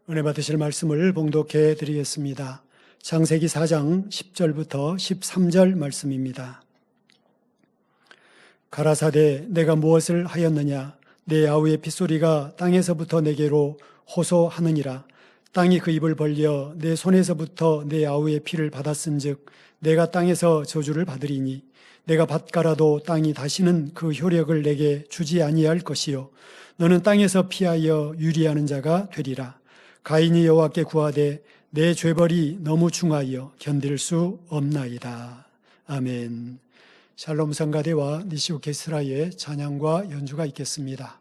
은혜 받으실 말씀을 봉독해 드리겠습니다. 창세기 4장 10절부터 13절 말씀입니다. 가라사대 내가 무엇을 하였느냐? 내 아우의 핏소리가 땅에서부터 내게로 호소하느니라. 땅이 그 입을 벌려 내 손에서부터 내 아우의 피를 받았은즉 내가 땅에서 저주를 받으리니 내가 밭가라도 땅이 다시는 그 효력을 내게 주지 아니할 것이요 너는 땅에서 피하여 유리하는 자가 되리라. 가인이 여호와께 구하되 내 죄벌이 너무 중하여 견딜 수 없나이다. 아멘. 샬롬 성가대와 니시 오케스트라의 찬양과 연주가 있겠습니다.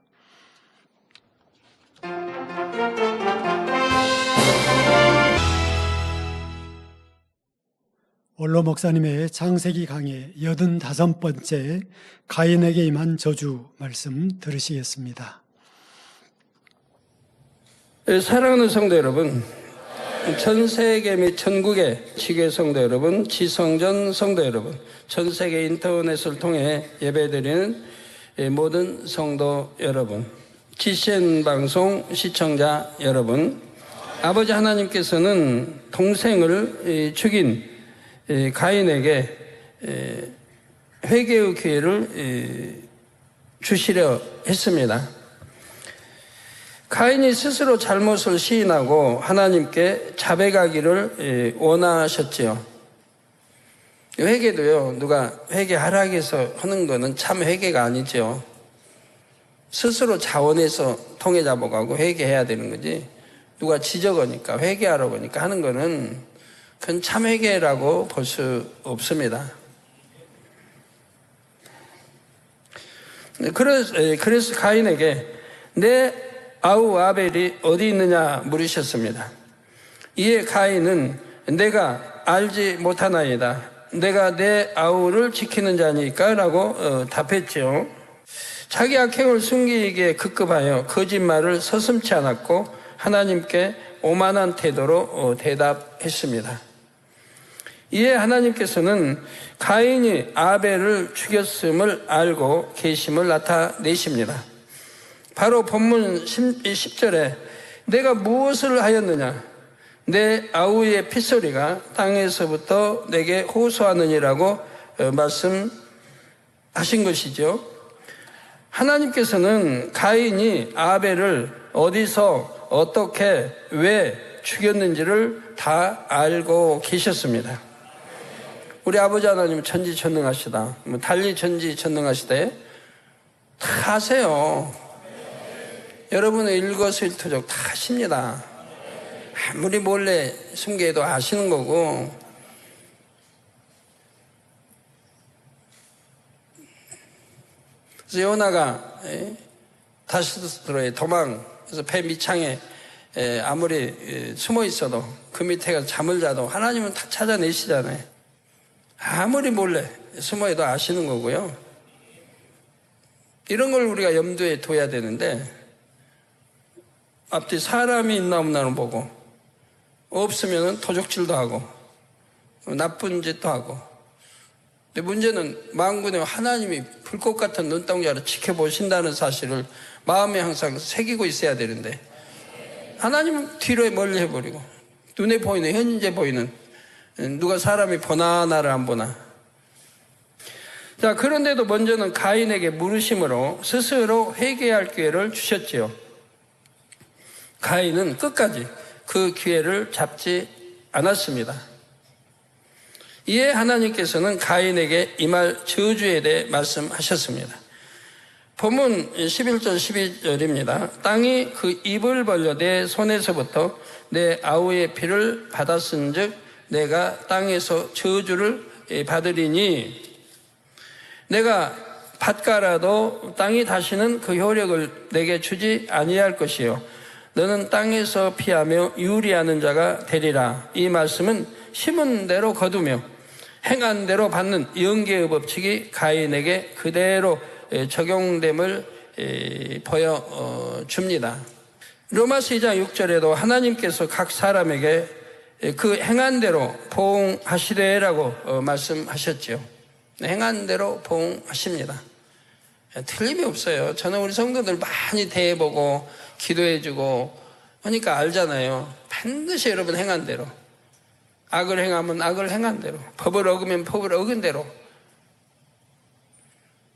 원로 목사님의 창세기 강의 85번째 가인에게 임한 저주 말씀 들으시겠습니다. 사랑하는 성도 여러분, 전 세계 및 전국의 지교 성도 여러분, 지성전 성도 여러분, 전 세계 인터넷을 통해 예배드리는 모든 성도 여러분, GCN 방송 시청자 여러분, 아버지 하나님께서는 동생을 죽인 가인에게 회개의 기회를 주시려 했습니다. 가인이 스스로 잘못을 시인하고 하나님께 자백하기를 원하셨지요. 회개도요, 누가 회개하라고 해서 하는 거는 참 회개가 아니죠. 스스로 자원해서 통해 잡아가고 회개해야 되는 거지, 누가 지적하니까 회개하라고 하니까 하는 거는 그건 참 회개라고 볼 수 없습니다. 그래서 가인에게 내 아우 아벨이 어디 있느냐 물으셨습니다. 이에 가인은 내가 알지 못하나이다. 내가 내 아우를 지키는 자니까 라고 답했죠. 자기 악행을 숨기기에 급급하여 거짓말을 서슴지 않았고 하나님께 오만한 태도로 대답했습니다. 이에 하나님께서는 가인이 아벨을 죽였음을 알고 계심을 나타내십니다. 바로 본문 10절에 내가 무엇을 하였느냐? 내 아우의 핏소리가 땅에서부터 내게 호소하느니라고 말씀하신 것이죠. 하나님께서는 가인이 아벨을 어디서 어떻게 왜 죽였는지를 다 알고 계셨습니다. 우리 아버지 하나님 천지전능하시다, 달리 천지전능하시대 다 아세요. 여러분의 일거수일투족 다 아십니다. 아무리 몰래 숨겨도 아시는 거고, 그래서 요나가 다시스로의 도망에서 배 밑창에 아무리 숨어 있어도 그 밑에 가서 잠을 자도 하나님은 다 찾아내시잖아요. 아무리 몰래 숨어도 아시는 거고요. 이런 걸 우리가 염두에 둬야 되는데, 앞뒤 사람이 있나 없나는 보고, 없으면 도적질도 하고 나쁜 짓도 하고. 근데 문제는 만군의 하나님이 불꽃 같은 눈동자로 지켜보신다는 사실을 마음에 항상 새기고 있어야 되는데, 하나님은 뒤로 멀리 해버리고 눈에 보이는, 현재 보이는, 누가 사람이 보나 나를 안 보나. 자, 그런데도 먼저는 가인에게 물으심으로 스스로 회개할 기회를 주셨지요. 가인은 끝까지 그 기회를 잡지 않았습니다. 이에 하나님께서는 가인에게 임할 저주에 대해 말씀하셨습니다. 본문 11절 12절입니다. 땅이 그 입을 벌려 내 손에서부터 내 아우의 피를 받았은즉 내가 땅에서 저주를 받으리니 내가 밭가라도 땅이 다시는 그 효력을 내게 주지 아니할 것이요 너는 땅에서 피하며 유리하는 자가 되리라. 이 말씀은 심은 대로 거두며 행한 대로 받는 영계의 법칙이 가인에게 그대로 적용됨을 보여줍니다. 로마서 2장 6절에도 하나님께서 각 사람에게 그 행한 대로 보응하시되라고 말씀하셨죠. 행한 대로 보응하십니다. 틀림이 없어요. 저는 우리 성도들 많이 대해보고 기도해주고 그러니까 알잖아요. 반드시 여러분 행한 대로, 악을 행하면 악을 행한 대로, 법을 어기면 법을 어긴 대로.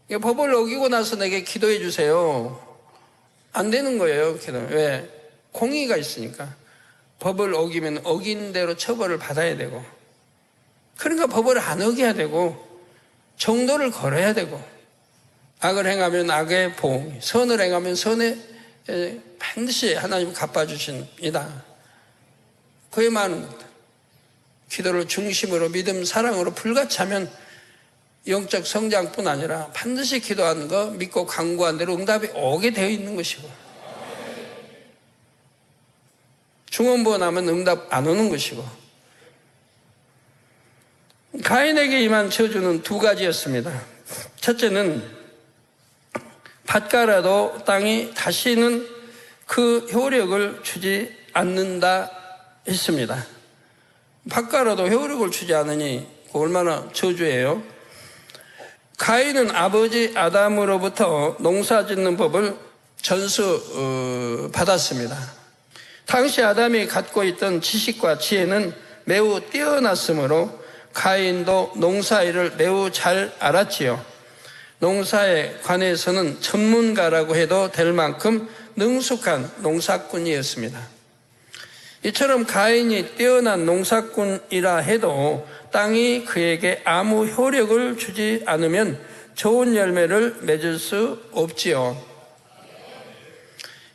법을 어기고 나서 내게 기도해 주세요. 안 되는 거예요. 기도. 왜? 공의가 있으니까. 법을 어기면 어긴 대로 처벌을 받아야 되고, 그러니까 법을 안 어겨야 되고 정도를 걸어야 되고, 악을 행하면 악의 보응, 선을 행하면 선의 반드시 하나님 갚아주십니다. 그에 많은 것. 기도를 중심으로 믿음, 사랑으로 불같이하면 영적 성장뿐 아니라 반드시 기도하는 거 믿고 간구한 대로 응답이 오게 되어 있는 것이고, 중언부언하면 응답 안 오는 것이고. 가인에게 임한 저주는 두 가지였습니다. 첫째는 밭가라도 땅이 다시는 그 효력을 주지 않는다 했습니다. 밭가라도 효력을 주지 않으니 얼마나 저주예요. 가인은 아버지 아담으로부터 농사 짓는 법을 전수 받았습니다. 당시 아담이 갖고 있던 지식과 지혜는 매우 뛰어났으므로 가인도 농사일을 매우 잘 알았지요. 농사에 관해서는 전문가라고 해도 될 만큼 능숙한 농사꾼이었습니다. 이처럼 가인이 뛰어난 농사꾼이라 해도 땅이 그에게 아무 효력을 주지 않으면 좋은 열매를 맺을 수 없지요.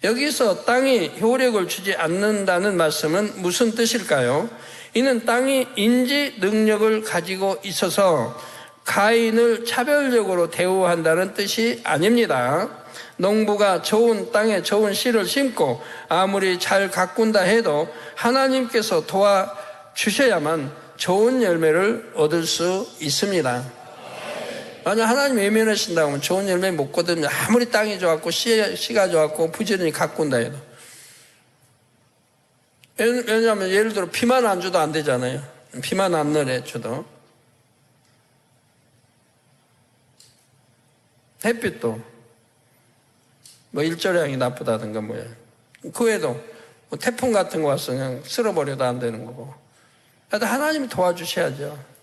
여기서 땅이 효력을 주지 않는다는 말씀은 무슨 뜻일까요? 이는 땅이 인지 능력을 가지고 있어서 가인을 차별적으로 대우한다는 뜻이 아닙니다. 농부가 좋은 땅에 좋은 씨를 심고 아무리 잘 가꾼다 해도 하나님께서 도와주셔야만 좋은 열매를 얻을 수 있습니다. 만약 하나님 외면하신다고 하면 좋은 열매 못 거두면 아무리 땅이 좋았고 씨가 좋았고 부지런히 가꾼다 해도. 왜냐하면 예를 들어 비만 안 줘도 안 되잖아요. 비만 안 넣어줘도. 햇빛도 뭐 일조량이 나쁘다든가 뭐야. 그 외에도 뭐 태풍 같은 거 와서 그냥 쓸어버려도 안 되는 거고. 하여튼 하나님이 도와주셔야죠.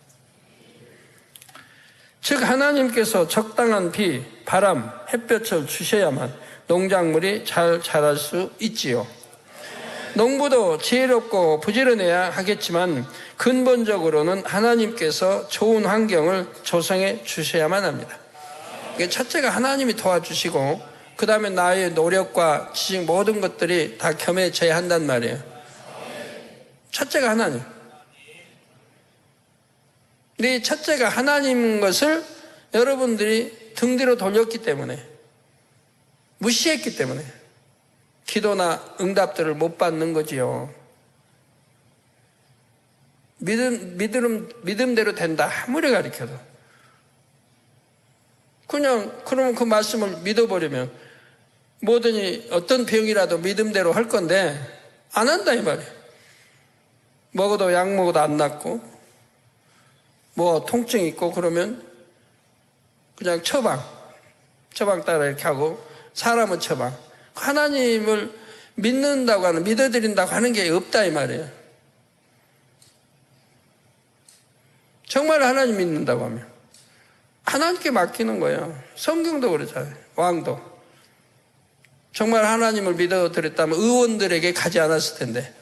즉 하나님께서 적당한 비, 바람, 햇볕을 주셔야만 농작물이 잘 자랄 수 있지요. 농부도 지혜롭고 부지런해야 하겠지만 근본적으로는 하나님께서 좋은 환경을 조성해 주셔야만 합니다. 첫째가 하나님이 도와주시고 그 다음에 나의 노력과 지식 모든 것들이 다 겸해져야 한단 말이에요. 첫째가 하나님. 근데 이 첫째가 하나님인 것을 여러분들이 등 뒤로 돌렸기 때문에, 무시했기 때문에 기도나 응답들을 못 받는 거지요. 믿음대로 된다 아무리 가르쳐도. 그러면 그 말씀을 믿어버리면 뭐든지 어떤 병이라도 믿음대로 할 건데 안 한다 이 말이에요. 먹어도 약 먹어도 안 낫고 뭐 통증 있고 그러면 그냥 처방 따라 이렇게 하고, 사람은 처방. 하나님을 믿는다고 하는, 믿어드린다고 하는 게 없다 이 말이에요. 정말 하나님 믿는다고 하면 하나님께 맡기는 거예요. 성경도 그러잖아요. 왕도 정말 하나님을 믿어드렸다면 의원들에게 가지 않았을 텐데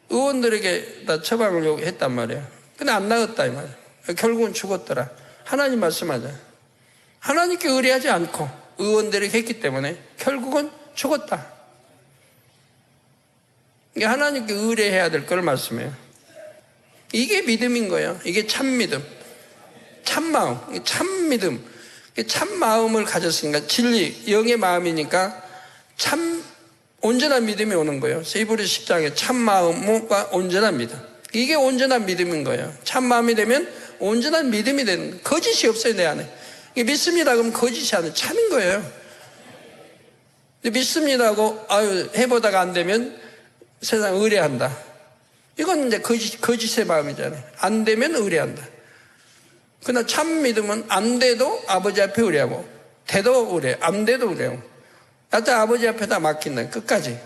의원들에게 다 처방을 요구했단 말이에요. 근데 안 나았다 이 말이에요. 결국은 죽었더라. 하나님 말씀하잖아요. 하나님께 의뢰하지 않고 의원들에게 했기 때문에 결국은 죽었다. 이게 하나님께 의뢰해야 될 걸 말씀해요. 이게 믿음인 거예요. 이게 참 믿음, 참 마음, 참 믿음, 참 마음을 가졌으니까, 진리, 영의 마음이니까 참 온전한 믿음이 오는 거예요. 히브리 10장에 참 마음과 온전한 믿음. 이게 온전한 믿음인 거예요. 참 마음이 되면 온전한 믿음이 되는 거예요. 거짓이 없어요, 내 안에. 믿습니다 그러면 거짓이 아니에요. 참인 거예요. 믿습니다고 해보다가 안 되면 세상 의뢰한다. 이건 이제 거짓의 마음이잖아요. 안 되면 의뢰한다. 그러나 참 믿음은 안 돼도 아버지 앞에 의뢰하고, 돼도 의뢰, 안 돼도 의뢰하고, 하여튼 아버지 앞에다 맡긴다. 끝까지.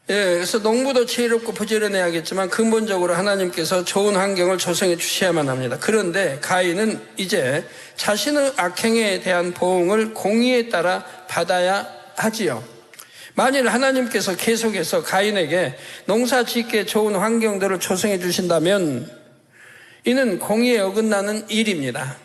그래서 농부도 지혜롭고 부지런해야겠지만 근본적으로 하나님께서 좋은 환경을 조성해 주셔야만 합니다. 그런데 가인은 이제 자신의 악행에 대한 보응을 공의에 따라 받아야 하지요. 만일 하나님께서 계속해서 가인에게 농사 짓기에 좋은 환경들을 조성해 주신다면 이는 공의에 어긋나는 일입니다.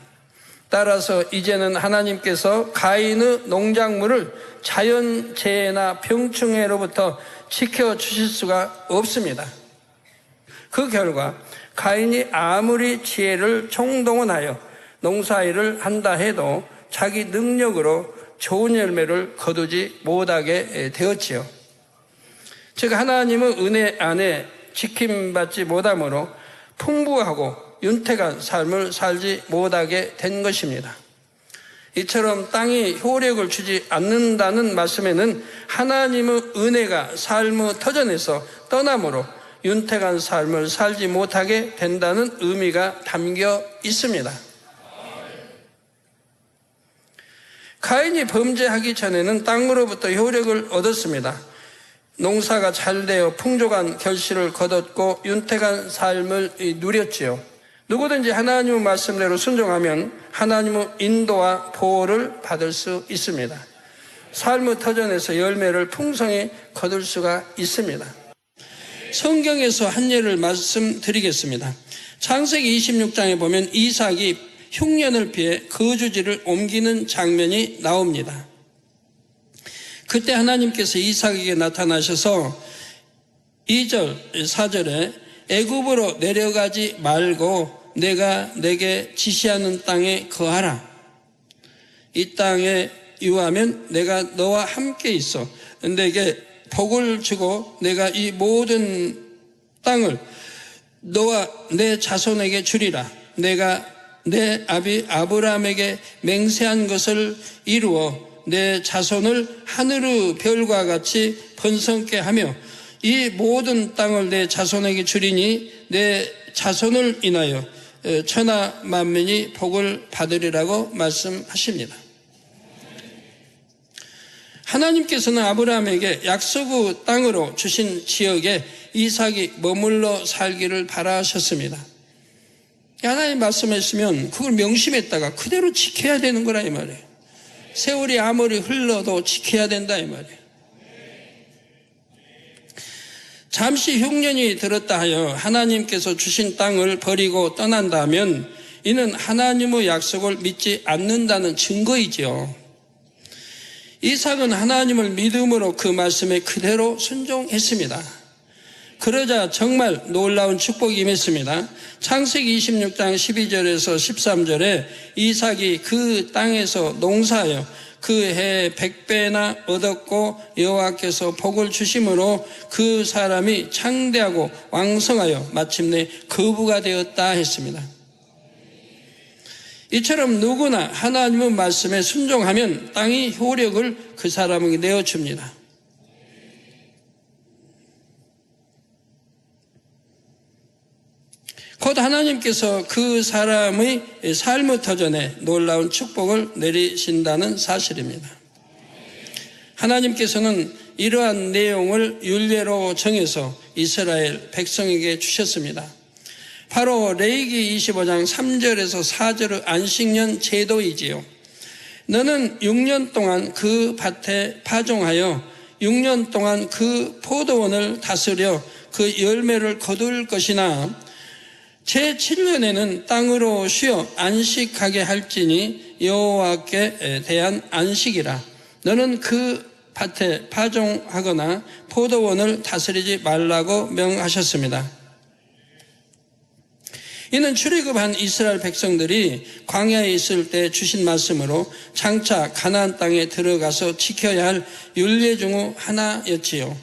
따라서 이제는 하나님께서 가인의 농작물을 자연재해나 병충해로부터 지켜주실 수가 없습니다. 그 결과 가인이 아무리 지혜를 총동원하여 농사일을 한다 해도 자기 능력으로 좋은 열매를 거두지 못하게 되었지요. 즉 하나님의 은혜 안에 지킴받지 못함으로 풍부하고 윤택한 삶을 살지 못하게 된 것입니다. 이처럼 땅이 효력을 주지 않는다는 말씀에는 하나님의 은혜가 삶의 터전에서 떠남으로 윤택한 삶을 살지 못하게 된다는 의미가 담겨 있습니다. 가인이 범죄하기 전에는 땅으로부터 효력을 얻었습니다. 농사가 잘 되어 풍족한 결실을 거뒀고 윤택한 삶을 누렸지요. 누구든지 하나님의 말씀대로 순종하면 하나님의 인도와 보호를 받을 수 있습니다. 삶의 터전에서 열매를 풍성히 거둘 수가 있습니다. 성경에서 한 예를 말씀드리겠습니다. 창세기 26장에 보면 이삭이 흉년을 피해 거주지를 옮기는 장면이 나옵니다. 그때 하나님께서 이삭에게 나타나셔서 2절, 4절에 애굽으로 내려가지 말고 내가 내게 지시하는 땅에 거하라. 이 땅에 유하면 내가 너와 함께 있어 내게 복을 주고 내가 이 모든 땅을 너와 내 자손에게 주리라. 내가 내 아비 아브라함에게 맹세한 것을 이루어 내 자손을 하늘의 별과 같이 번성케 하며 이 모든 땅을 내 자손에게 주리니 내 자손을 인하여 천하 만민이 복을 받으리라고 말씀하십니다. 하나님께서는 아브라함에게 약속의 땅으로 주신 지역에 이삭이 머물러 살기를 바라셨습니다. 하나님 말씀했으면 그걸 명심했다가 그대로 지켜야 되는 거라 이 말이에요. 세월이 아무리 흘러도 지켜야 된다 이 말이에요. 잠시 흉년이 들었다 하여 하나님께서 주신 땅을 버리고 떠난다면 이는 하나님의 약속을 믿지 않는다는 증거이지요. 이삭은 하나님을 믿음으로 그 말씀에 그대로 순종했습니다. 그러자 정말 놀라운 축복이 임했습니다. 창세기 26장 12절에서 13절에 이삭이 그 땅에서 농사하여 그 해 100배나 얻었고 여호와께서 복을 주심으로 그 사람이 창대하고 왕성하여 마침내 거부가 되었다 했습니다. 이처럼 누구나 하나님의 말씀에 순종하면 땅이 효력을 그 사람에게 내어줍니다. 곧 하나님께서 그 사람의 삶의 터전에 놀라운 축복을 내리신다는 사실입니다. 하나님께서는 이러한 내용을 율례로 정해서 이스라엘 백성에게 주셨습니다. 바로 레위기 25장 3절에서 4절의 안식년 제도이지요. 너는 6년 동안 그 밭에 파종하여 6년 동안 그 포도원을 다스려 그 열매를 거둘 것이나 제7년에는 땅으로 쉬어 안식하게 할지니 여호와께 대한 안식이라. 너는 그 밭에 파종하거나 포도원을 다스리지 말라고 명하셨습니다. 이는 출애굽한 이스라엘 백성들이 광야에 있을 때 주신 말씀으로 장차 가나안 땅에 들어가서 지켜야 할 율례 중 하나였지요.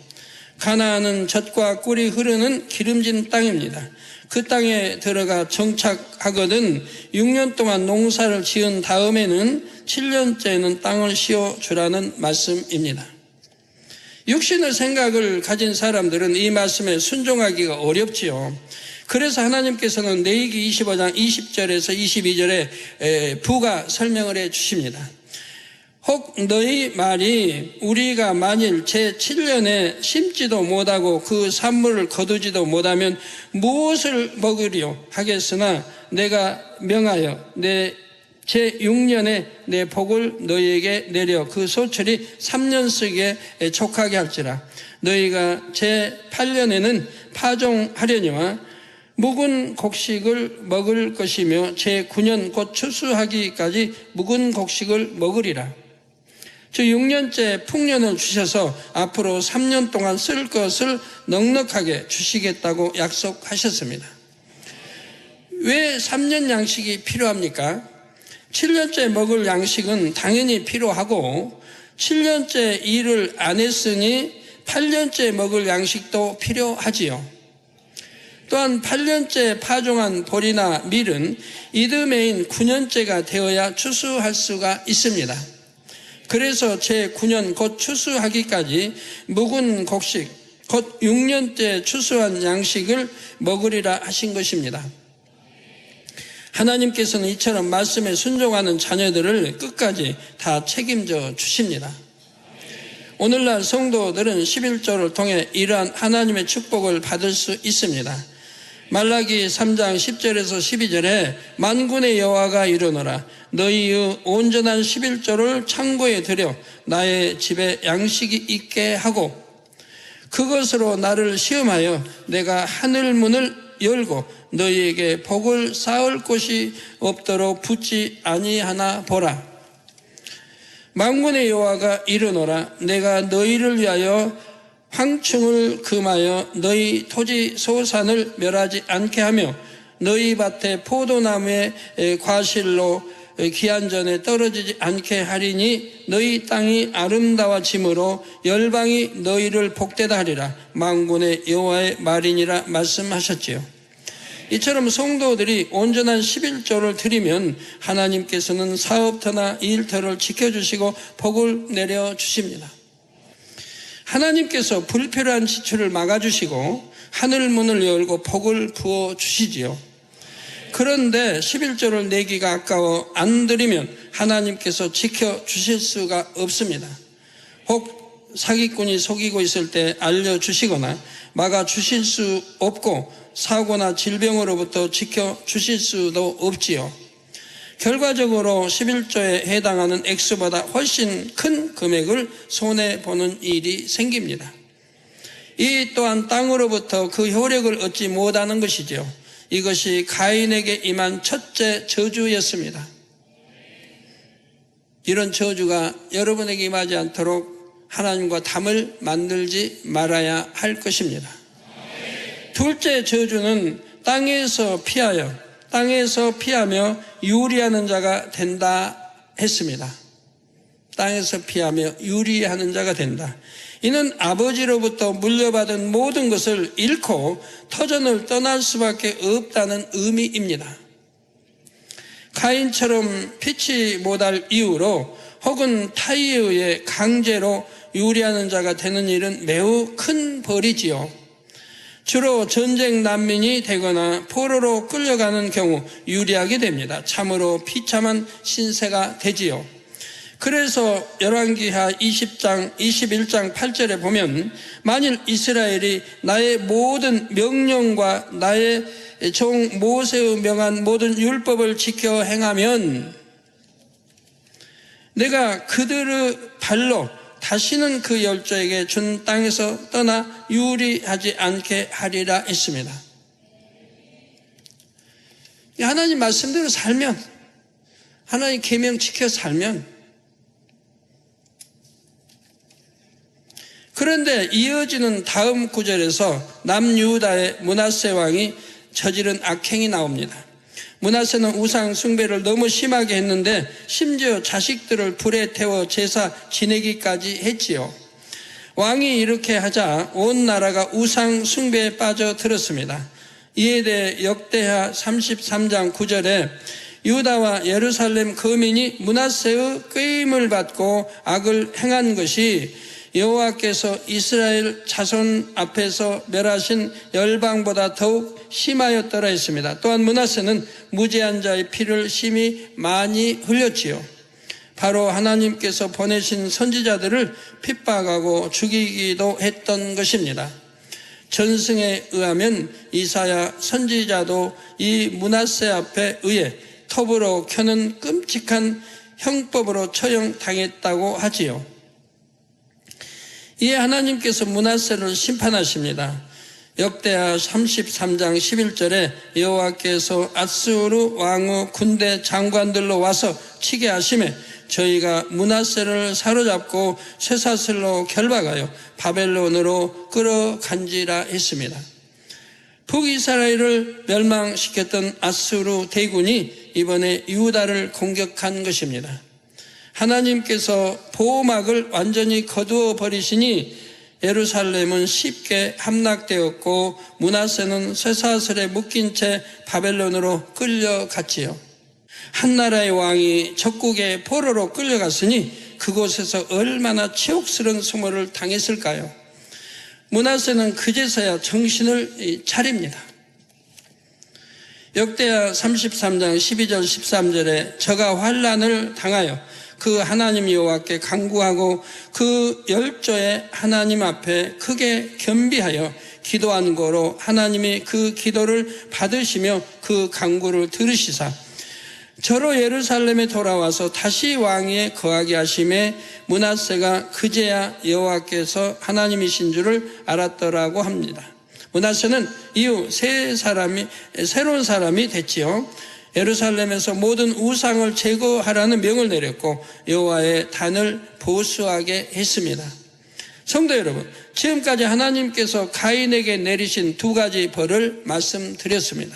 가나안은 젖과 꿀이 흐르는 기름진 땅입니다. 그 땅에 들어가 정착하거든 6년 동안 농사를 지은 다음에는 7년째는 땅을 씌워주라는 말씀입니다. 육신의 생각을 가진 사람들은 이 말씀에 순종하기가 어렵지요. 그래서 하나님께서는 레위기 25장 20절에서 22절에 부가 설명을 해 주십니다. 혹 너희 말이 우리가 만일 제7년에 심지도 못하고 그 산물을 거두지도 못하면 무엇을 먹으리요 하겠으나 내가 명하여 내 제6년에 내 복을 너희에게 내려 그 소출이 3년씩에 촉하게 할지라. 너희가 제8년에는 파종하려니와 묵은 곡식을 먹을 것이며 제9년 곧 추수하기까지 묵은 곡식을 먹으리라. 저 6년째 풍년을 주셔서 앞으로 3년 동안 쓸 것을 넉넉하게 주시겠다고 약속하셨습니다. 왜 3년 양식이 필요합니까? 7년째 먹을 양식은 당연히 필요하고 7년째 일을 안 했으니 8년째 먹을 양식도 필요하지요. 또한 8년째 파종한 보리나 밀은 이듬해인 9년째가 되어야 추수할 수가 있습니다. 그래서 제9년 곧 추수하기까지 묵은 곡식, 곧 6년째 추수한 양식을 먹으리라 하신 것입니다. 하나님께서는 이처럼 말씀에 순종하는 자녀들을 끝까지 다 책임져 주십니다. 오늘날 성도들은 11조를 통해 이러한 하나님의 축복을 받을 수 있습니다. 말라기 3장 10절에서 12절에 만군의 여호와가 이르노라 너희의 온전한 11조를 창고에 들여 나의 집에 양식이 있게 하고 그것으로 나를 시험하여 내가 하늘 문을 열고 너희에게 복을 쌓을 곳이 없도록 붙지 아니하나 보라. 만군의 여호와가 이르노라 내가 너희를 위하여 황충을 금하여 너희 토지 소산을 멸하지 않게 하며 너희 밭에 포도나무의 과실로 기한전에 떨어지지 않게 하리니 너희 땅이 아름다워짐으로 열방이 너희를 복되다 하리라. 만군의 여호와의 말이니라 말씀하셨지요. 이처럼 성도들이 온전한 11조를 드리면 하나님께서는 사업터나 일터를 지켜주시고 복을 내려주십니다. 하나님께서 불필요한 지출을 막아주시고 하늘문을 열고 복을 부어주시지요. 그런데 11조를 내기가 아까워 안 드리면 하나님께서 지켜주실 수가 없습니다. 혹 사기꾼이 속이고 있을 때 알려주시거나 막아주실 수 없고 사고나 질병으로부터 지켜주실 수도 없지요. 결과적으로 11조에 해당하는 액수보다 훨씬 큰 금액을 손해보는 일이 생깁니다. 이 또한 땅으로부터 그 효력을 얻지 못하는 것이죠. 이것이 가인에게 임한 첫째 저주였습니다. 이런 저주가 여러분에게 임하지 않도록 하나님과 담을 만들지 말아야 할 것입니다. 둘째 저주는 땅에서 피하며 유리하는 자가 된다 했습니다. 땅에서 피하며 유리하는 자가 된다. 이는 아버지로부터 물려받은 모든 것을 잃고 터전을 떠날 수밖에 없다는 의미입니다. 가인처럼 피치 못할 이유로 혹은 타의에 의해 강제로 유리하는 자가 되는 일은 매우 큰 벌이지요. 주로 전쟁 난민이 되거나 포로로 끌려가는 경우 유리하게 됩니다. 참으로 비참한 신세가 되지요. 그래서 열왕기하 20장 21장 8절에 보면 만일 이스라엘이 나의 모든 명령과 나의 종 모세의 명한 모든 율법을 지켜 행하면 내가 그들의 발로 다시는 그 열조에게 준 땅에서 떠나 유리하지 않게 하리라 했습니다. 하나님 말씀대로 살면, 하나님 계명 지켜 살면, 그런데 이어지는 다음 구절에서 남유다의 므낫세 왕이 저지른 악행이 나옵니다. 므낫세는 우상 숭배를 너무 심하게 했는데 심지어 자식들을 불에 태워 제사 지내기까지 했지요. 왕이 이렇게 하자 온 나라가 우상 숭배에 빠져들었습니다. 이에 대해 역대하 33장 9절에 유다와 예루살렘 거민이 므낫세의 꾀임을 받고 악을 행한 것이 여호와께서 이스라엘 자손 앞에서 멸하신 열방보다 더욱 심하였더라 했습니다. 또한 므낫세는 무죄한 자의 피를 심히 많이 흘렸지요. 바로 하나님께서 보내신 선지자들을 핍박하고 죽이기도 했던 것입니다. 전승에 의하면 이사야 선지자도 이 므낫세 앞에 의해 톱으로 켜는 끔찍한 형법으로 처형당했다고 하지요. 이에 하나님께서 므낫세를 심판하십니다. 역대하 33장 11절에 여호와께서 아수르 왕의 군대 장관들로 와서 치게 하시매 저희가 므낫세를 사로잡고 쇠사슬로 결박하여 바벨론으로 끌어간지라 했습니다. 북이스라엘을 멸망시켰던 아수르 대군이 이번에 유다를 공격한 것입니다. 하나님께서 보호막을 완전히 거두어 버리시니 예루살렘은 쉽게 함락되었고 므낫세는 쇠사슬에 묶인 채 바벨론으로 끌려갔지요. 한 나라의 왕이 적국의 포로로 끌려갔으니 그곳에서 얼마나 치욕스러운 수모를 당했을까요? 므낫세는 그제서야 정신을 차립니다. 역대하 33장 12절 13절에 저가 환난을 당하여 그 하나님 여호와께 간구하고 그 열조의 하나님 앞에 크게 겸비하여 기도한 고로 하나님이 그 기도를 받으시며 그 간구를 들으시사 저로 예루살렘에 돌아와서 다시 왕위에 거하게 하심에 므낫세가 그제야 여호와께서 하나님이신 줄을 알았더라고 합니다. 므낫세는 이후 새로운 사람이 됐지요. 예루살렘에서 모든 우상을 제거하라는 명을 내렸고 여호와의 단을 보수하게 했습니다. 성도 여러분, 지금까지 하나님께서 가인에게 내리신 두 가지 벌을 말씀드렸습니다.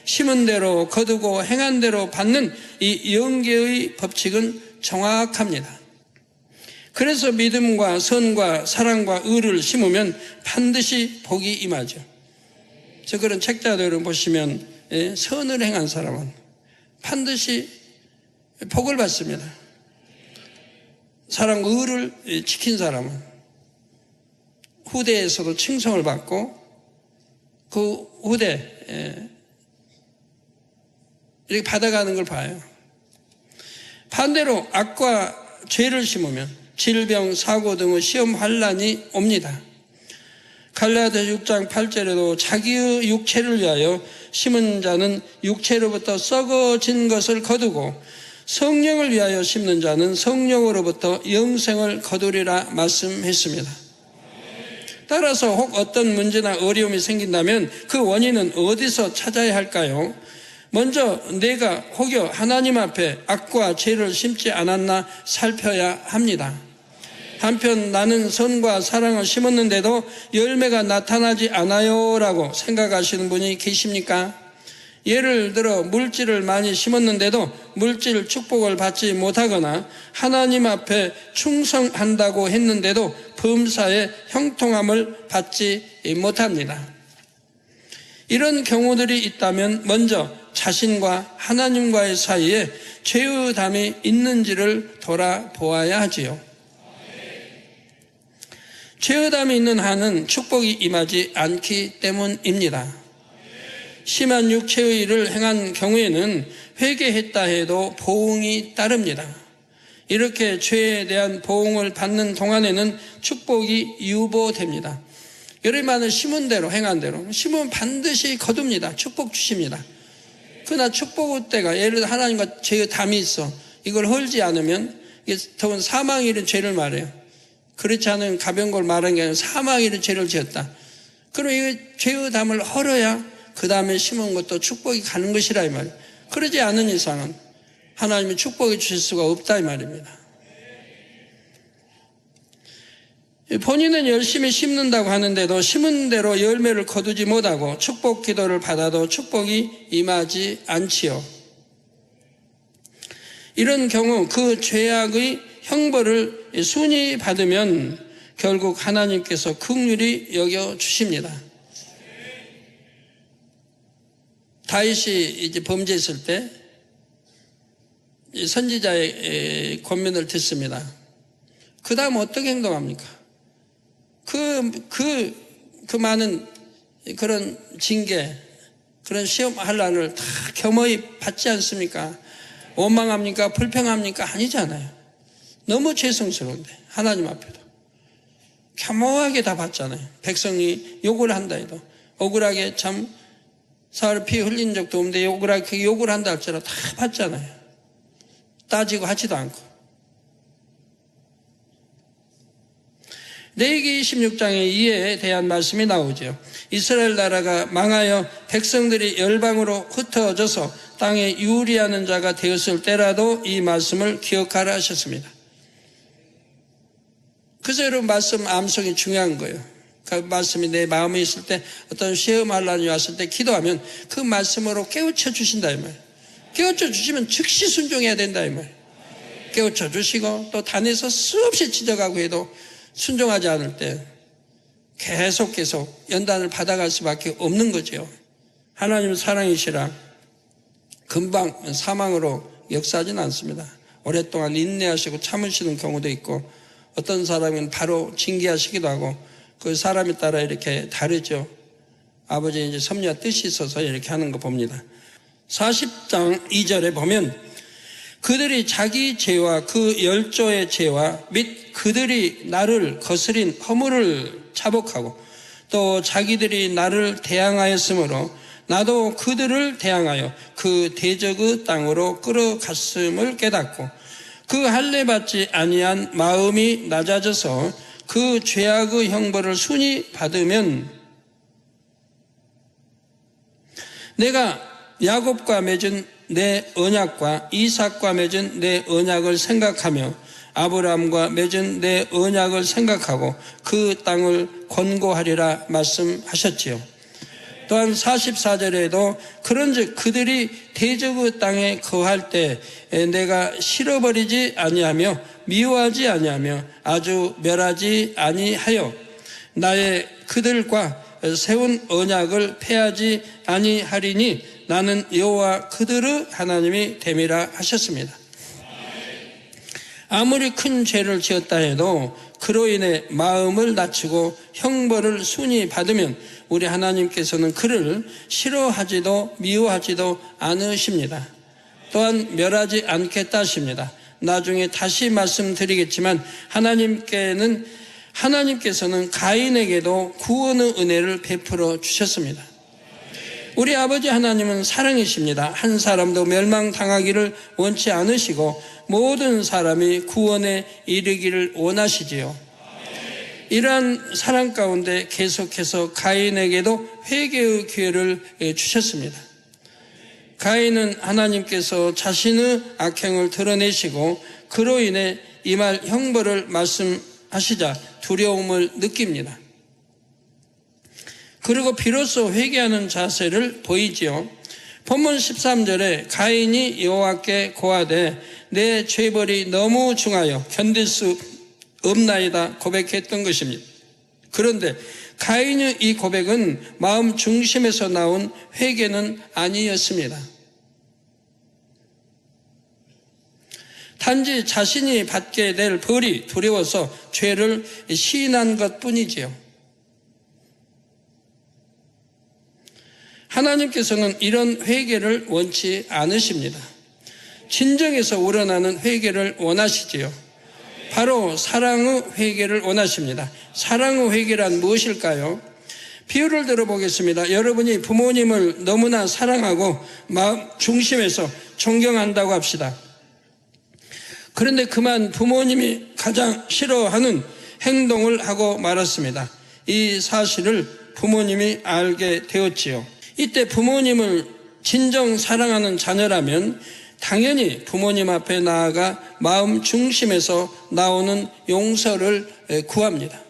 심은 대로 거두고 행한 대로 받는 이 영계의 법칙은 정확합니다. 그래서 믿음과 선과 사랑과 의를 심으면 반드시 복이 임하죠. 저 그런 책자들을 보시면 선을 행한 사람은 반드시 복을 받습니다. 사랑과 의를 지킨 사람은 후대에서도 칭송을 받고 그 후대 이렇게 받아가는 걸 봐요. 반대로 악과 죄를 심으면 질병, 사고 등의 시험 환난이 옵니다. 갈라디아 6장 8절에도 자기의 육체를 위하여 심은 자는 육체로부터 썩어진 것을 거두고 성령을 위하여 심는 자는 성령으로부터 영생을 거두리라 말씀했습니다. 따라서 혹 어떤 문제나 어려움이 생긴다면 그 원인은 어디서 찾아야 할까요? 먼저 내가 혹여 하나님 앞에 악과 죄를 심지 않았나 살펴야 합니다. 한편 나는 선과 사랑을 심었는데도 열매가 나타나지 않아요 라고 생각하시는 분이 계십니까? 예를 들어 물질을 많이 심었는데도 물질 축복을 받지 못하거나 하나님 앞에 충성한다고 했는데도 범사의 형통함을 받지 못합니다. 이런 경우들이 있다면 먼저 자신과 하나님과의 사이에 죄의 담이 있는지를 돌아보아야 하지요. 죄의 담이 있는 한은 축복이 임하지 않기 때문입니다. 심한 육체의 일을 행한 경우에는 회개했다 해도 보응이 따릅니다. 이렇게 죄에 대한 보응을 받는 동안에는 축복이 유보됩니다. 여러분은 심은 대로 행한 대로 심으면 반드시 거둡니다. 축복 주십니다. 그러나 축복의 때가 예를 들어 하나님과 죄의 담이 있어 이걸 헐지 않으면 이게 더운 사망에 이른 죄를 말해요. 그렇지 않으면 가벼운 걸 말하는 게 아니라 사망에 이른 죄를 지었다. 그럼 이 죄의 담을 헐어야 그 다음에 심은 것도 축복이 가는 것이라 이 말이에요. 그러지 않은 이상은 하나님이 축복해 주실 수가 없다 이 말입니다. 본인은 열심히 심는다고 하는데도 심은 대로 열매를 거두지 못하고 축복 기도를 받아도 축복이 임하지 않지요. 이런 경우 그 죄악의 형벌을 순히 받으면 결국 하나님께서 긍휼히 여겨주십니다. 다윗이 이제 범죄했을 때 선지자의 권면을 듣습니다. 그 다음 어떻게 행동합니까? 그 많은 그런 징계, 그런 시험 환난을 다 겸허히 받지 않습니까? 원망합니까? 불평합니까? 아니잖아요. 너무 죄송스러운데 하나님 앞에도 겸허하게 다 받잖아요. 백성이 욕을 한다 해도 억울하게 참 사흘 피 흘린 적도 없는데 억울하게 욕을 한다 할지라도 다 받잖아요. 따지고 하지도 않고. 레위기 26장에 이에 대한 말씀이 나오죠. 이스라엘 나라가 망하여 백성들이 열방으로 흩어져서 땅에 유리하는 자가 되었을 때라도 이 말씀을 기억하라 하셨습니다. 그래서 여러분 말씀 암송이 중요한 거예요. 그 말씀이 내 마음에 있을 때 어떤 시험하려니 왔을 때 기도하면 그 말씀으로 깨우쳐 주신다 이 말이에요. 깨우쳐 주시면 즉시 순종해야 된다 이 말이에요. 깨우쳐 주시고 또 단에서 수없이 지적하고 해도 순종하지 않을 때 계속 연단을 받아갈 수밖에 없는 거죠. 하나님은 사랑이시라 금방 사망으로 역사하지는 않습니다. 오랫동안 인내하시고 참으시는 경우도 있고 어떤 사람은 바로 징계하시기도 하고 그 사람에 따라 이렇게 다르죠. 아버지 이제 섭리와 뜻이 있어서 이렇게 하는 거 봅니다. 40장 2절에 보면 그들이 자기 죄와 그 열조의 죄와 및 그들이 나를 거스린 허물을 자복하고 또 자기들이 나를 대항하였으므로 나도 그들을 대항하여 그 대적의 땅으로 끌어갔음을 깨닫고 그 할례 받지 아니한 마음이 낮아져서 그 죄악의 형벌을 순히 받으면 내가 야곱과 맺은 내 언약과 이삭과 맺은 내 언약을 생각하며 아브라함과 맺은 내 언약을 생각하고 그 땅을 권고하리라 말씀하셨지요. 또한 44절에도 그런즉 그들이 대적의 땅에 거할 때 내가 실어버리지 아니하며 미워하지 아니하며 아주 멸하지 아니하여 나의 그들과 세운 언약을 폐하지 아니하리니 나는 여호와 그들의 하나님이 됨이라 하셨습니다. 아무리 큰 죄를 지었다 해도 그로 인해 마음을 낮추고 형벌을 순히 받으면 우리 하나님께서는 그를 싫어하지도 미워하지도 않으십니다. 또한 멸하지 않겠다 하십니다. 나중에 다시 말씀드리겠지만 하나님께서는 가인에게도 구원의 은혜를 베풀어 주셨습니다. 우리 아버지 하나님은 사랑이십니다. 한 사람도 멸망당하기를 원치 않으시고 모든 사람이 구원에 이르기를 원하시지요. 이러한 사랑 가운데 계속해서 가인에게도 회개의 기회를 주셨습니다. 가인은 하나님께서 자신의 악행을 드러내시고 그로 인해 임할 형벌을 말씀하시자 두려움을 느낍니다. 그리고 비로소 회개하는 자세를 보이지요. 본문 13절에 가인이 여호와께 고하되 내 죄벌이 너무 중하여 견딜 수 없나이다 고백했던 것입니다. 그런데 가인의 이 고백은 마음 중심에서 나온 회개는 아니었습니다. 단지 자신이 받게 될 벌이 두려워서 죄를 시인한 것뿐이지요. 하나님께서는 이런 회개를 원치 않으십니다. 진정에서 우러나는 회개를 원하시지요. 바로 사랑의 회개를 원하십니다. 사랑의 회개란 무엇일까요? 비유를 들어보겠습니다. 여러분이 부모님을 너무나 사랑하고 마음 중심에서 존경한다고 합시다. 그런데 그만 부모님이 가장 싫어하는 행동을 하고 말았습니다. 이 사실을 부모님이 알게 되었지요. 이때 부모님을 진정 사랑하는 자녀라면 당연히 부모님 앞에 나아가 마음 중심에서 나오는 용서를 구합니다.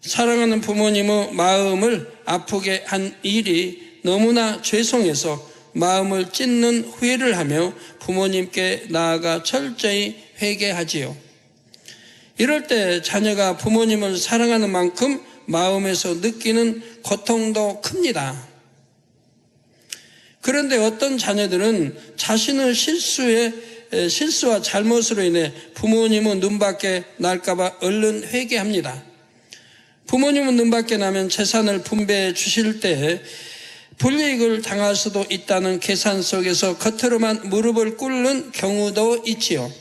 사랑하는 부모님의 마음을 아프게 한 일이 너무나 죄송해서 마음을 찢는 후회를 하며 부모님께 나아가 철저히 회개하지요. 이럴 때 자녀가 부모님을 사랑하는 만큼 마음에서 느끼는 고통도 큽니다. 그런데 어떤 자녀들은 자신의 실수와 잘못으로 인해 부모님의 눈밖에 날까봐 얼른 회개합니다. 부모님은 눈밖에 나면 재산을 분배해 주실 때 불이익을 당할 수도 있다는 계산 속에서 겉으로만 무릎을 꿇는 경우도 있지요.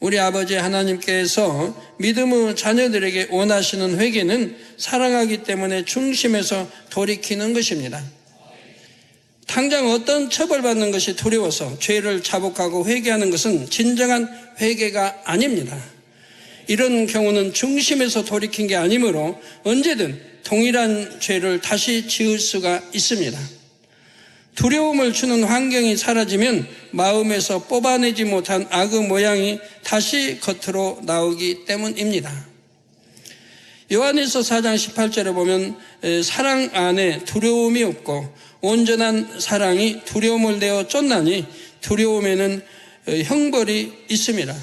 우리 아버지 하나님께서 믿음의 자녀들에게 원하시는 회개는 사랑하기 때문에 중심에서 돌이키는 것입니다. 당장 어떤 처벌받는 것이 두려워서 죄를 자복하고 회개하는 것은 진정한 회개가 아닙니다. 이런 경우는 중심에서 돌이킨 게 아니므로 언제든 동일한 죄를 다시 지을 수가 있습니다. 두려움을 주는 환경이 사라지면 마음에서 뽑아내지 못한 악의 모양이 다시 겉으로 나오기 때문입니다. 요한일서 4장 18절에 보면 사랑 안에 두려움이 없고 온전한 사랑이 두려움을 내어 쫓나니 두려움에는 형벌이 있습니다.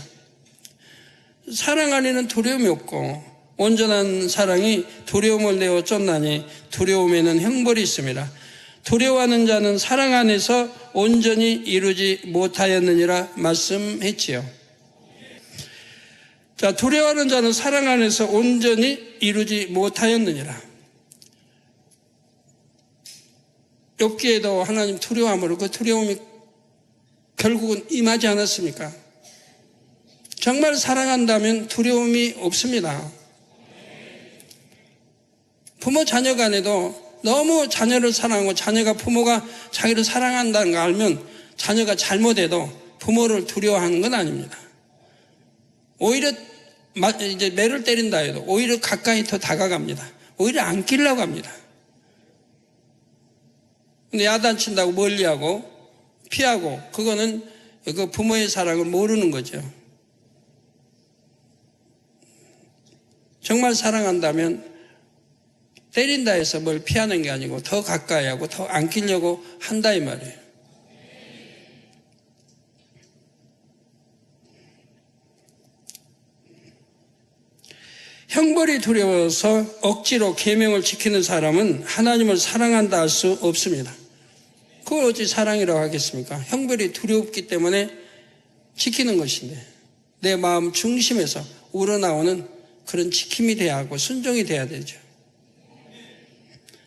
사랑 안에는 두려움이 없고 온전한 사랑이 두려움을 내어 쫓나니 두려움에는 형벌이 있습니다. 두려워하는 자는 사랑 안에서 온전히 이루지 못하였느니라 말씀했지요. 자, 두려워하는 자는 사랑 안에서 온전히 이루지 못하였느니라. 욥기에도 하나님 두려워함으로 그 두려움이 결국은 임하지 않았습니까? 정말 사랑한다면 두려움이 없습니다. 부모 자녀 간에도 너무 자녀를 사랑하고 자녀가 부모가 자기를 사랑한다는 걸 알면 자녀가 잘못해도 부모를 두려워하는 건 아닙니다. 오히려 이제 매를 때린다 해도 오히려 가까이 더 다가갑니다. 오히려 안기려고 합니다. 근데 야단친다고 멀리하고 피하고 그거는 그 부모의 사랑을 모르는 거죠. 정말 사랑한다면 때린다 해서 뭘 피하는 게 아니고 더 가까이 하고 더 안기려고 한다 이 말이에요. 형벌이 두려워서 억지로 계명을 지키는 사람은 하나님을 사랑한다 할 수 없습니다. 그걸 어찌 사랑이라고 하겠습니까? 형벌이 두렵기 때문에 지키는 것인데 내 마음 중심에서 우러나오는 그런 지킴이 돼야 하고 순종이 돼야 되죠.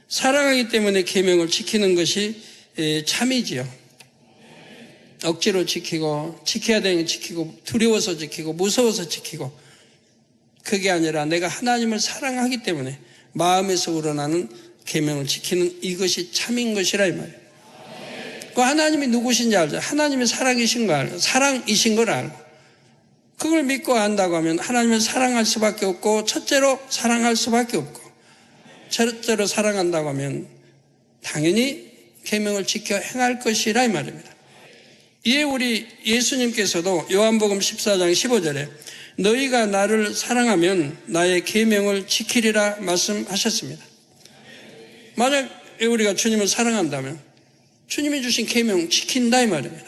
사랑하기 때문에 계명을 지키는 것이 참이지요. 억지로 지키고 지켜야 되는 게 지키고 두려워서 지키고 무서워서 지키고 그게 아니라 내가 하나님을 사랑하기 때문에 마음에서 우러나는 계명을 지키는 이것이 참인 것이라 이 말이에요. 그 하나님이 누구신지 알죠. 하나님이 사랑이신 거 알고 사랑이신 걸 알고 그걸 믿고 안다고 하면 하나님을 사랑할 수밖에 없고 첫째로 사랑할 수밖에 없고 첫째로 사랑한다고 하면 당연히 계명을 지켜 행할 것이라 이 말입니다. 이에 우리 예수님께서도 요한복음 14장 15절에 너희가 나를 사랑하면 나의 계명을 지키리라 말씀하셨습니다. 만약 우리가 주님을 사랑한다면 주님이 주신 계명 지킨다 이 말입니다.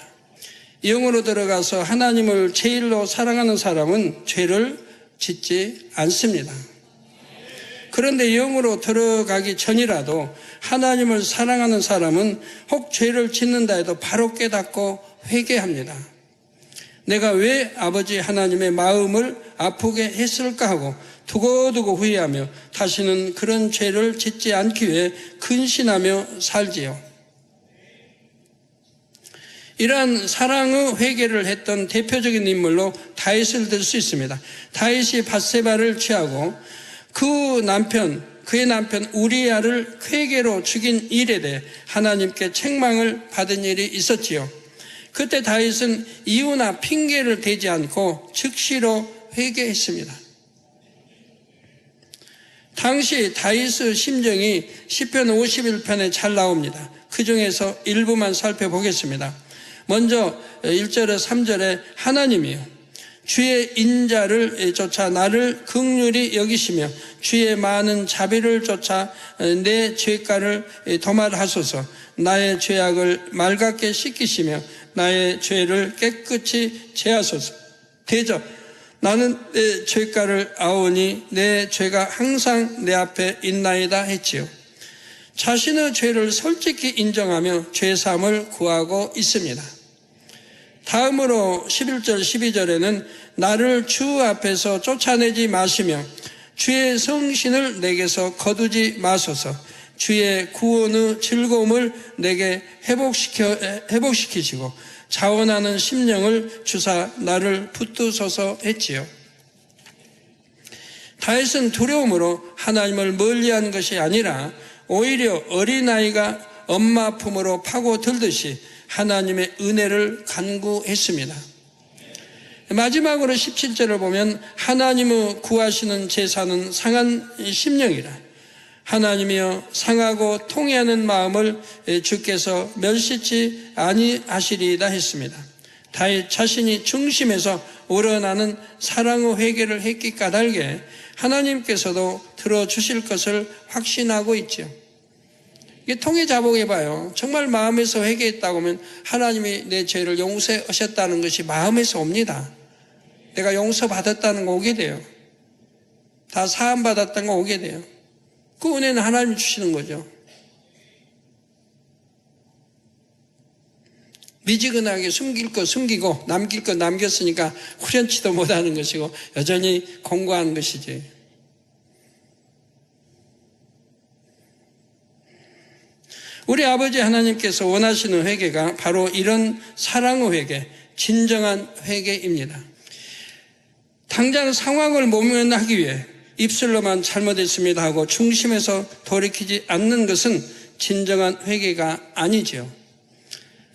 영으로 들어가서 하나님을 제일로 사랑하는 사람은 죄를 짓지 않습니다. 그런데 영으로 들어가기 전이라도 하나님을 사랑하는 사람은 혹 죄를 짓는다 해도 바로 깨닫고 회개합니다. 내가 왜 아버지 하나님의 마음을 아프게 했을까 하고 두고두고 후회하며 다시는 그런 죄를 짓지 않기 위해 근신하며 살지요. 이러한 사랑의 회개를 했던 대표적인 인물로 다윗을 들 수 있습니다. 다윗이 밧세바를 취하고 그의 남편 우리야를 쾌계로 죽인 일에 대해 하나님께 책망을 받은 일이 있었지요. 그때 다윗은 이유나 핑계를 대지 않고 즉시로 회개했습니다. 당시 다윗의 심정이 시편 51편에 잘 나옵니다. 그 중에서 일부만 살펴보겠습니다. 먼저 1절에 3절에 하나님이요 주의 인자를 쫓아 나를 긍휼히 여기시며 주의 많은 자비를 쫓아 내 죄가를 도말하소서. 나의 죄악을 맑게 씻기시며 나의 죄를 깨끗이 제하소서. 대저 나는 내 죄가를 아오니 내 죄가 항상 내 앞에 있나이다 했지요. 자신의 죄를 솔직히 인정하며 죄사함을 구하고 있습니다. 다음으로 11절 12절에는 나를 주 앞에서 쫓아내지 마시며 주의 성신을 내게서 거두지 마소서. 주의 구원의 즐거움을 내게 회복시키시고 자원하는 심령을 주사 나를 붙드소서 했지요. 다윗은 두려움으로 하나님을 멀리한 것이 아니라 오히려 어린아이가 엄마 품으로 파고들듯이 하나님의 은혜를 간구했습니다. 마지막으로 17절을 보면 하나님의 구하시는 제사는 상한 심령이라. 하나님이여 상하고 통회하는 마음을 주께서 멸시치 아니하시리이다 했습니다. 다윗 자신이 중심에서 우러나는 사랑의 회개를 했기 까닭에 하나님께서도 들어주실 것을 확신하고 있죠. 이게 통해 자복해봐요. 정말 마음에서 회개했다고 하면 하나님이 내 죄를 용서하셨다는 것이 마음에서 옵니다. 내가 용서받았다는 거 오게 돼요. 다 사함받았다는 거 오게 돼요. 그 은혜는 하나님이 주시는 거죠. 미지근하게 숨길 거 숨기고 남길 거 남겼으니까 후련치도 못하는 것이고 여전히 공고한 것이지. 우리 아버지 하나님께서 원하시는 회개가 바로 이런 사랑의 회개, 진정한 회개입니다. 당장 상황을 모면하기 위해 입술로만 잘못했습니다 하고 중심에서 돌이키지 않는 것은 진정한 회개가 아니지요.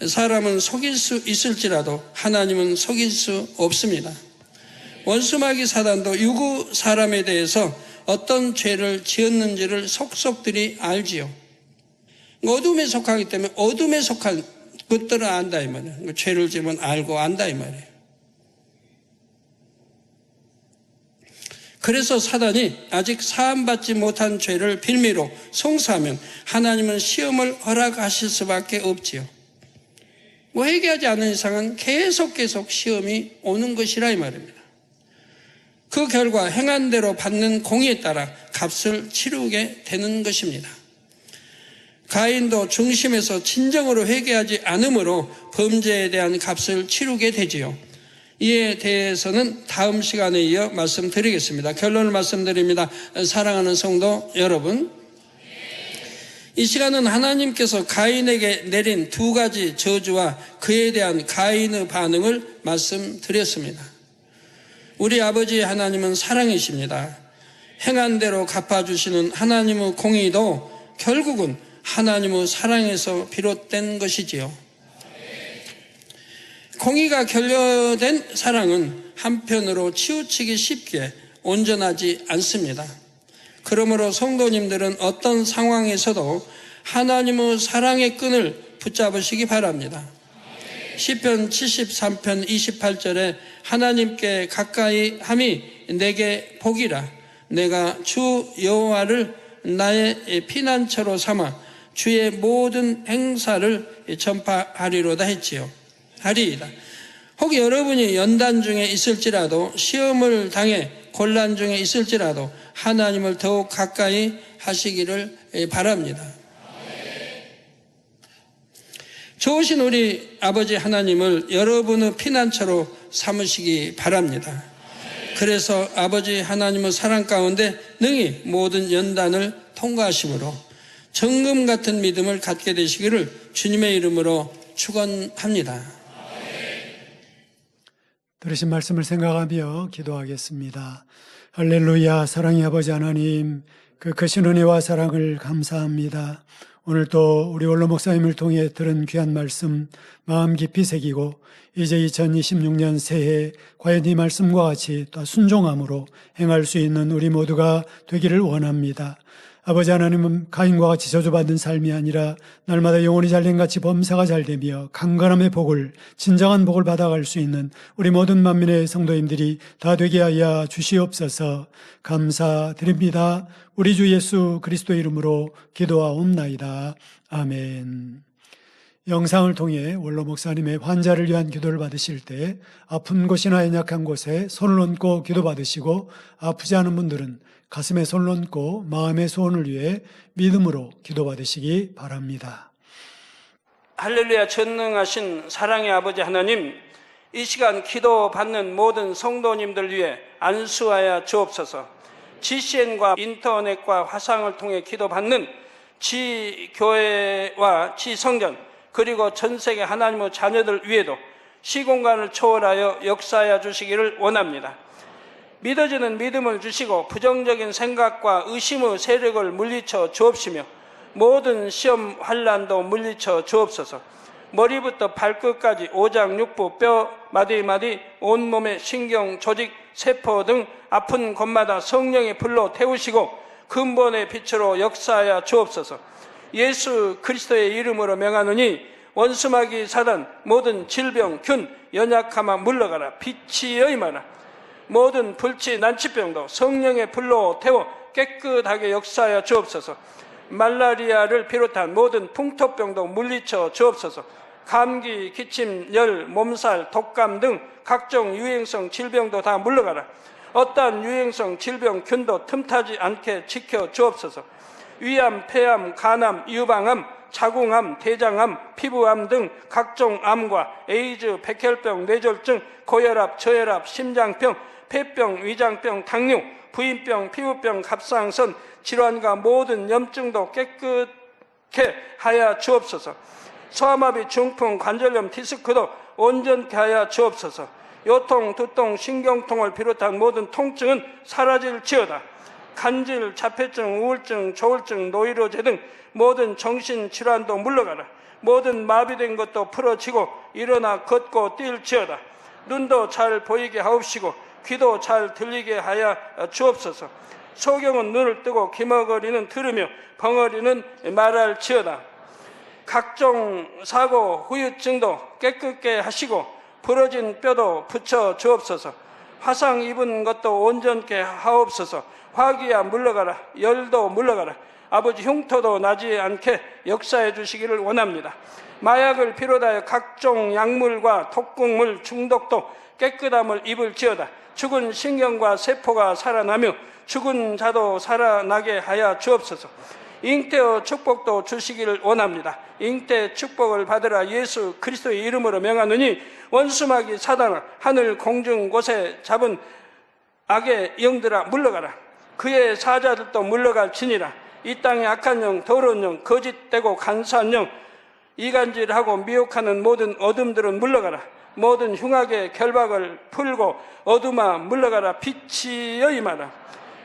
사람은 속일 수 있을지라도 하나님은 속일 수 없습니다. 원수마귀 사단도 유구 사람에 대해서 어떤 죄를 지었는지를 속속들이 알지요. 어둠에 속하기 때문에 어둠에 속한 것들을 안다 이 말이에요. 죄를 지으면 알고 안다 이 말이에요. 그래서 사단이 아직 사함받지 못한 죄를 빌미로 송사하면 하나님은 시험을 허락하실 수밖에 없지요. 회개하지 않는 이상은 계속 시험이 오는 것이라 이 말입니다. 그 결과 행한 대로 받는 공의에 따라 값을 치르게 되는 것입니다. 가인도 중심에서 진정으로 회개하지 않으므로 범죄에 대한 값을 치르게 되지요. 이에 대해서는 다음 시간에 이어 말씀드리겠습니다. 결론을 말씀드립니다. 사랑하는 성도 여러분, 이 시간은 하나님께서 가인에게 내린 두 가지 저주와 그에 대한 가인의 반응을 말씀드렸습니다. 우리 아버지 하나님은 사랑이십니다. 행한 대로 갚아주시는 하나님의 공의도 결국은 하나님의 사랑에서 비롯된 것이지요. 공의가 결여된 사랑은 한편으로 치우치기 쉽게 온전하지 않습니다. 그러므로 성도님들은 어떤 상황에서도 하나님의 사랑의 끈을 붙잡으시기 바랍니다. 시편 73편 28절에 하나님께 가까이 함이 내게 복이라. 내가 주 여호와를 나의 피난처로 삼아 주의 모든 행사를 전파하리로다 했지요. 하리이다. 혹 여러분이 연단 중에 있을지라도 시험을 당해 곤란 중에 있을지라도 하나님을 더욱 가까이 하시기를 바랍니다. 좋으신 우리 아버지 하나님을 여러분의 피난처로 삼으시기 바랍니다. 그래서 아버지 하나님의 사랑 가운데 능히 모든 연단을 통과하심으로 정금 같은 믿음을 갖게 되시기를 주님의 이름으로 축원합니다. 들으신 말씀을 생각하며 기도하겠습니다. 할렐루야. 사랑의 아버지 하나님, 그 크신 은혜와 사랑을 감사합니다. 오늘 또 우리 원로 목사님을 통해 들은 귀한 말씀 마음 깊이 새기고 이제 2026년 새해 과연 이 말씀과 같이 또 순종함으로 행할 수 있는 우리 모두가 되기를 원합니다. 아버지 하나님은 가인과 같이 저주받는 삶이 아니라 날마다 영혼이 잘됨같이 범사가 잘되며 강건함의 복을, 진정한 복을 받아갈 수 있는 우리 모든 만민의 성도님들이 다 되게 하여 주시옵소서. 감사드립니다. 우리 주 예수 그리스도 이름으로 기도하옵나이다. 아멘. 영상을 통해 원로 목사님의 환자를 위한 기도를 받으실 때 아픈 곳이나 연약한 곳에 손을 얹고 기도받으시고 아프지 않은 분들은 가슴에 손을 얹고 마음의 소원을 위해 믿음으로 기도받으시기 바랍니다. 할렐루야. 전능하신 사랑의 아버지 하나님, 이 시간 기도받는 모든 성도님들 위해 안수하여 주옵소서. GCN과 인터넷과 화상을 통해 기도받는 지교회와 지성전 그리고 전 세계 하나님의 자녀들 위에도 시공간을 초월하여 역사하여 주시기를 원합니다. 믿어지는 믿음을 주시고 부정적인 생각과 의심의 세력을 물리쳐 주옵시며 모든 시험 환난도 물리쳐 주옵소서. 머리부터 발끝까지 오장육부 뼈 마디마디 온몸의 신경 조직 세포 등 아픈 곳마다 성령의 불로 태우시고 근본의 빛으로 역사하여 주옵소서. 예수 그리스도의 이름으로 명하노니 원수마귀 사단 모든 질병 균 연약함아 물러가라. 빛이 여임하라. 모든 불치 난치병도 성령의 불로 태워 깨끗하게 역사하여 주옵소서. 말라리아를 비롯한 모든 풍토병도 물리쳐 주옵소서. 감기, 기침, 열, 몸살, 독감 등 각종 유행성 질병도 다 물러가라. 어떠한 유행성 질병 균도 틈타지 않게 지켜 주옵소서. 위암, 폐암, 간암, 유방암, 자궁암, 대장암, 피부암 등 각종 암과 에이즈, 백혈병, 뇌졸중, 고혈압, 저혈압, 심장병, 폐병, 위장병, 당뇨, 부인병, 피부병, 갑상선 질환과 모든 염증도 깨끗게 하여 주옵소서. 소아마비, 중풍, 관절염, 디스크도 온전케 하여 주옵소서. 요통, 두통, 신경통을 비롯한 모든 통증은 사라질지어다. 간질, 자폐증, 우울증, 조울증, 노이로제 등 모든 정신질환도 물러가라. 모든 마비된 것도 풀어지고 일어나 걷고 뛸지어다. 눈도 잘 보이게 하옵시고 귀도 잘 들리게 하여 주옵소서. 소경은 눈을 뜨고 기머거리는 들으며 벙어리는 말할지어다. 각종 사고, 후유증도 깨끗게 하시고 부러진 뼈도 붙여 주옵소서. 화상 입은 것도 온전케 하옵소서. 화기야 물러가라. 열도 물러가라. 아버지 흉터도 나지 않게 역사해 주시기를 원합니다. 마약을 비롯하여 각종 약물과 독극물 중독도 깨끗함을 입을지어다. 죽은 신경과 세포가 살아나며 죽은 자도 살아나게 하여 주옵소서. 잉태의 축복도 주시기를 원합니다. 잉태 축복을 받으라. 예수 그리스도의 이름으로 명하노니 원수마귀 사단아 하늘 공중 곳에 잡은 악의 영들아 물러가라. 그의 사자들도 물러갈지니라. 이 땅의 악한 영, 더러운 영, 거짓되고 간사한 영, 이간질하고 미혹하는 모든 어둠들은 물러가라. 모든 흉악의 결박을 풀고 어둠아 물러가라. 빛이 여임하라.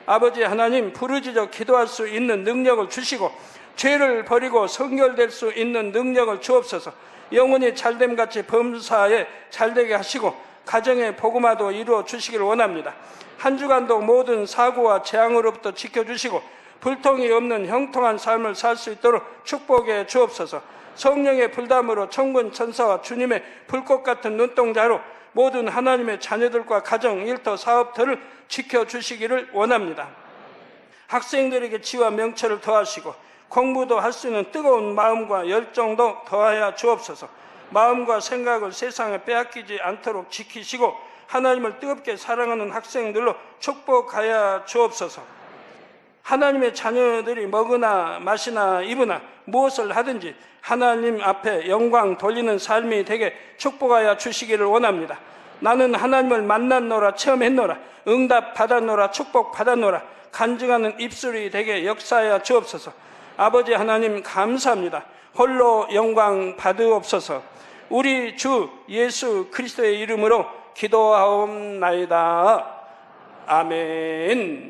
아버지 하나님, 부르짖어 기도할 수 있는 능력을 주시고 죄를 버리고 성결될 수 있는 능력을 주옵소서. 영혼이 잘됨같이 범사에 잘되게 하시고 가정의 복음화도 이루어 주시기를 원합니다. 한 주간도 모든 사고와 재앙으로부터 지켜주시고 불통이 없는 형통한 삶을 살 수 있도록 축복해 주옵소서. 성령의 불담으로 천군 천사와 주님의 불꽃 같은 눈동자로 모든 하나님의 자녀들과 가정, 일터, 사업터를 지켜주시기를 원합니다. 학생들에게 지와 명철을 더하시고 공부도 할 수 있는 뜨거운 마음과 열정도 더하여 주옵소서. 마음과 생각을 세상에 빼앗기지 않도록 지키시고 하나님을 뜨겁게 사랑하는 학생들로 축복하여 주옵소서. 하나님의 자녀들이 먹으나 마시나 입으나 무엇을 하든지 하나님 앞에 영광 돌리는 삶이 되게 축복하여 주시기를 원합니다. 나는 하나님을 만났노라, 체험했노라, 응답 받았노라, 축복 받았노라, 간증하는 입술이 되게 역사하여 주옵소서. 아버지 하나님 감사합니다. 홀로 영광 받으옵소서. 우리 주 예수 그리스도의 이름으로 기도하옵나이다. 아멘.